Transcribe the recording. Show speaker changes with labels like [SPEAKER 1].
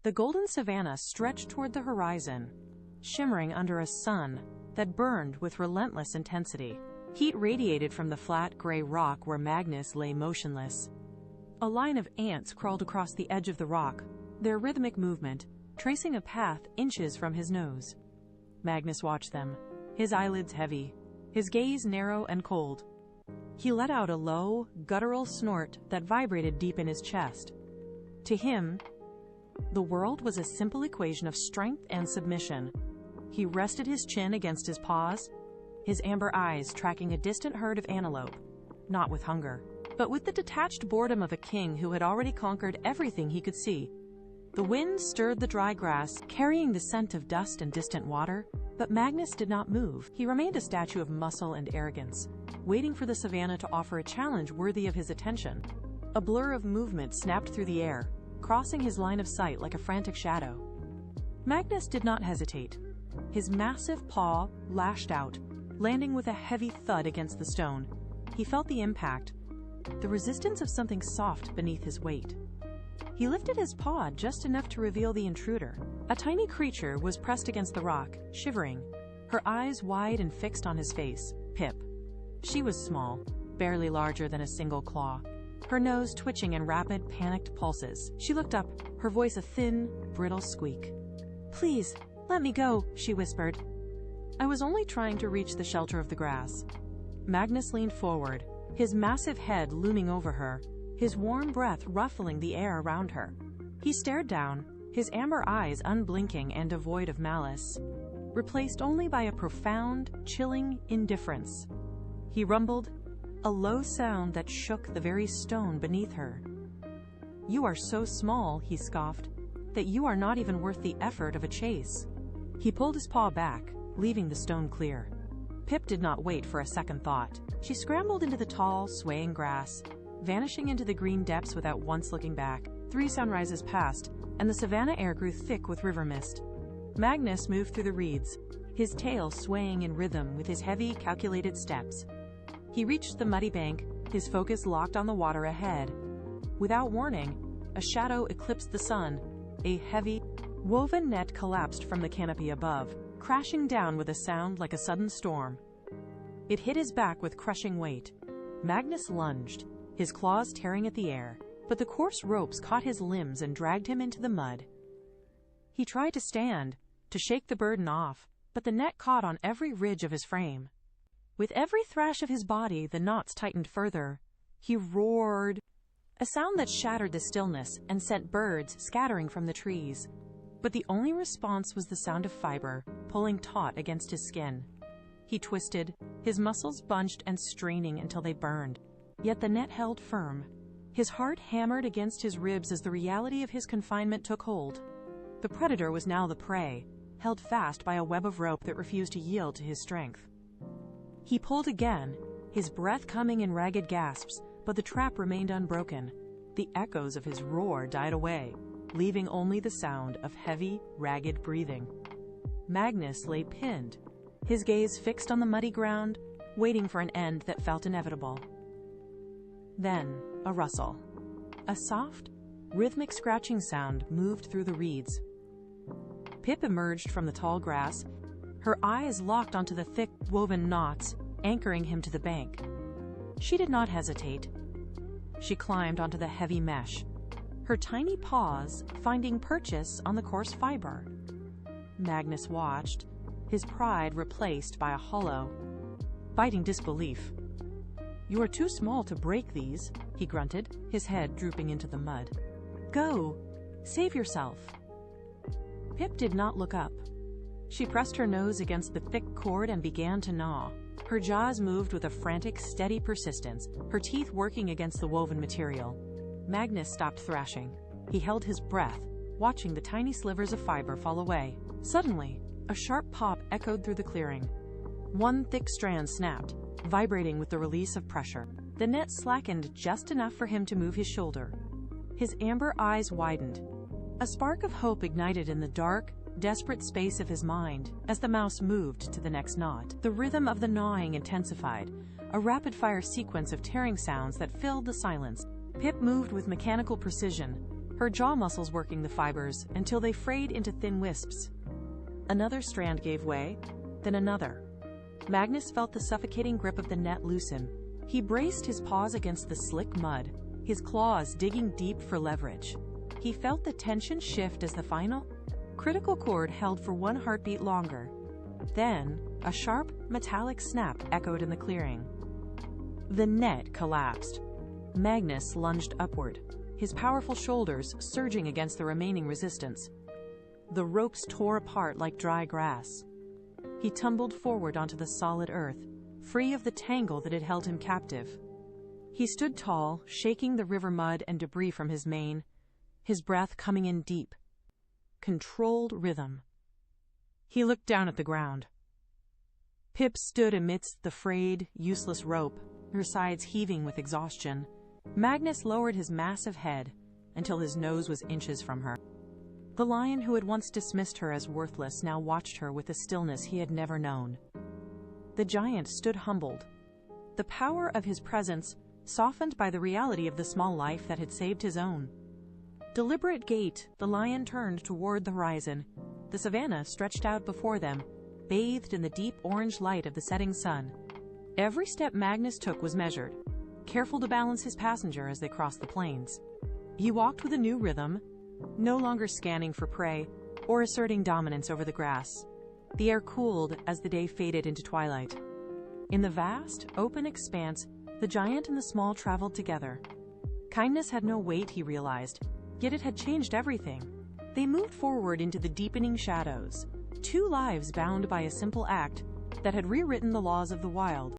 [SPEAKER 1] The golden savanna stretched toward the horizon, shimmering under a sun that burned with relentless intensity. Heat radiated from the flat, gray rock where Magnus lay motionless. A line of ants crawled across the edge of the rock, their rhythmic movement tracing a path inches from his nose. Magnus watched them, his eyelids heavy, his gaze narrow and cold. He let out a low, guttural snort that vibrated deep in his chest. To him, the world was a simple equation of strength and submission. He rested his chin against his paws, his amber eyes tracking a distant herd of antelope, not with hunger, but with the detached boredom of a king who had already conquered everything he could see. The wind stirred the dry grass, carrying the scent of dust and distant water, but Magnus did not move. He remained a statue of muscle and arrogance, waiting for the savanna to offer a challenge worthy of his attention. A blur of movement snapped through the air, crossing his line of sight like a frantic shadow. Magnus did not hesitate. His massive paw lashed out, landing with a heavy thud against the stone. He felt the impact, the resistance of something soft beneath his weight. He lifted his paw just enough to reveal the intruder. A tiny creature was pressed against the rock, shivering, her eyes wide and fixed on his face. Pip. She was small, barely larger than a single claw, her nose twitching in rapid, panicked pulses. She looked up, her voice a thin, brittle squeak. "Please, let me go," she whispered. "I was only trying to reach the shelter of the grass." Magnus leaned forward, his massive head looming over her, his warm breath ruffling the air around her. He stared down, his amber eyes unblinking and devoid of malice, replaced only by a profound, chilling indifference. He rumbled, a low sound that shook the very stone beneath her. "You are so small," he scoffed, "that you are not even worth the effort of a chase." He pulled his paw back, leaving the stone clear. Pip did not wait for a second thought. She scrambled into the tall, swaying grass, vanishing into the green depths without once looking back. 3 sunrises passed, and the savanna air grew thick with river mist. Magnus moved through the reeds, his tail swaying in rhythm with his heavy, calculated steps. He reached the muddy bank, his focus locked on the water ahead. Without warning, a shadow eclipsed the sun. A heavy, woven net collapsed from the canopy above, crashing down with a sound like a sudden storm. It hit his back with crushing weight. Magnus lunged, his claws tearing at the air, but the coarse ropes caught his limbs and dragged him into the mud. He tried to stand, to shake the burden off, but the net caught on every ridge of his frame. With every thrash of his body, the knots tightened further. He roared, a sound that shattered the stillness and sent birds scattering from the trees. But the only response was the sound of fiber, pulling taut against his skin. He twisted, his muscles bunched and straining until they burned. Yet the net held firm. His heart hammered against his ribs as the reality of his confinement took hold. The predator was now the prey, held fast by a web of rope that refused to yield to his strength. He pulled again, his breath coming in ragged gasps, but the trap remained unbroken. The echoes of his roar died away, leaving only the sound of heavy, ragged breathing. Magnus lay pinned, his gaze fixed on the muddy ground, waiting for an end that felt inevitable. Then, a rustle. A soft, rhythmic scratching sound moved through the reeds. Pip emerged from the tall grass, her eyes locked onto the thick, woven knots, anchoring him to the bank. She did not hesitate. She climbed onto the heavy mesh, her tiny paws finding purchase on the coarse fiber. Magnus watched, his pride replaced by a hollow, biting disbelief. "You are too small to break these," he grunted, his head drooping into the mud. "Go! Save yourself!" Pip did not look up. She pressed her nose against the thick cord and began to gnaw. Her jaws moved with a frantic, steady persistence, her teeth working against the woven material. Magnus stopped thrashing. He held his breath, watching the tiny slivers of fiber fall away. Suddenly, a sharp pop echoed through the clearing. One thick strand snapped, vibrating with the release of pressure. The net slackened just enough for him to move his shoulder. His amber eyes widened. A spark of hope ignited in the dark, desperate space of his mind as the mouse moved to the next knot. The rhythm of the gnawing intensified, a rapid-fire sequence of tearing sounds that filled the silence. Pip moved with mechanical precision, her jaw muscles working the fibers until they frayed into thin wisps. Another strand gave way, then another. Magnus felt the suffocating grip of the net loosen. He braced his paws against the slick mud, his claws digging deep for leverage. He felt the tension shift as the final, critical chord held for one heartbeat longer. Then, a sharp, metallic snap echoed in the clearing. The net collapsed. Magnus lunged upward, his powerful shoulders surging against the remaining resistance. The ropes tore apart like dry grass. He tumbled forward onto the solid earth, free of the tangle that had held him captive. He stood tall, shaking the river mud and debris from his mane, his breath coming in deep. Controlled rhythm. He looked down at the ground. Pip stood amidst the frayed, useless rope, her sides heaving with exhaustion. Magnus lowered his massive head until his nose was inches from her. The lion who had once dismissed her as worthless now watched her with a stillness he had never known. The giant stood humbled, the power of his presence softened by the reality of the small life that had saved his own. Deliberate gait, the lion turned toward the horizon. The savanna stretched out before them, bathed in the deep orange light of the setting sun. Every step Magnus took was measured, careful to balance his passenger as they crossed the plains. He walked with a new rhythm, no longer scanning for prey or asserting dominance over the grass. The air cooled as the day faded into twilight. In the vast, open expanse, the giant and the small traveled together. Kindness had no weight, he realized, yet it had changed everything. They moved forward into the deepening shadows, two lives bound by a simple act that had rewritten the laws of the wild.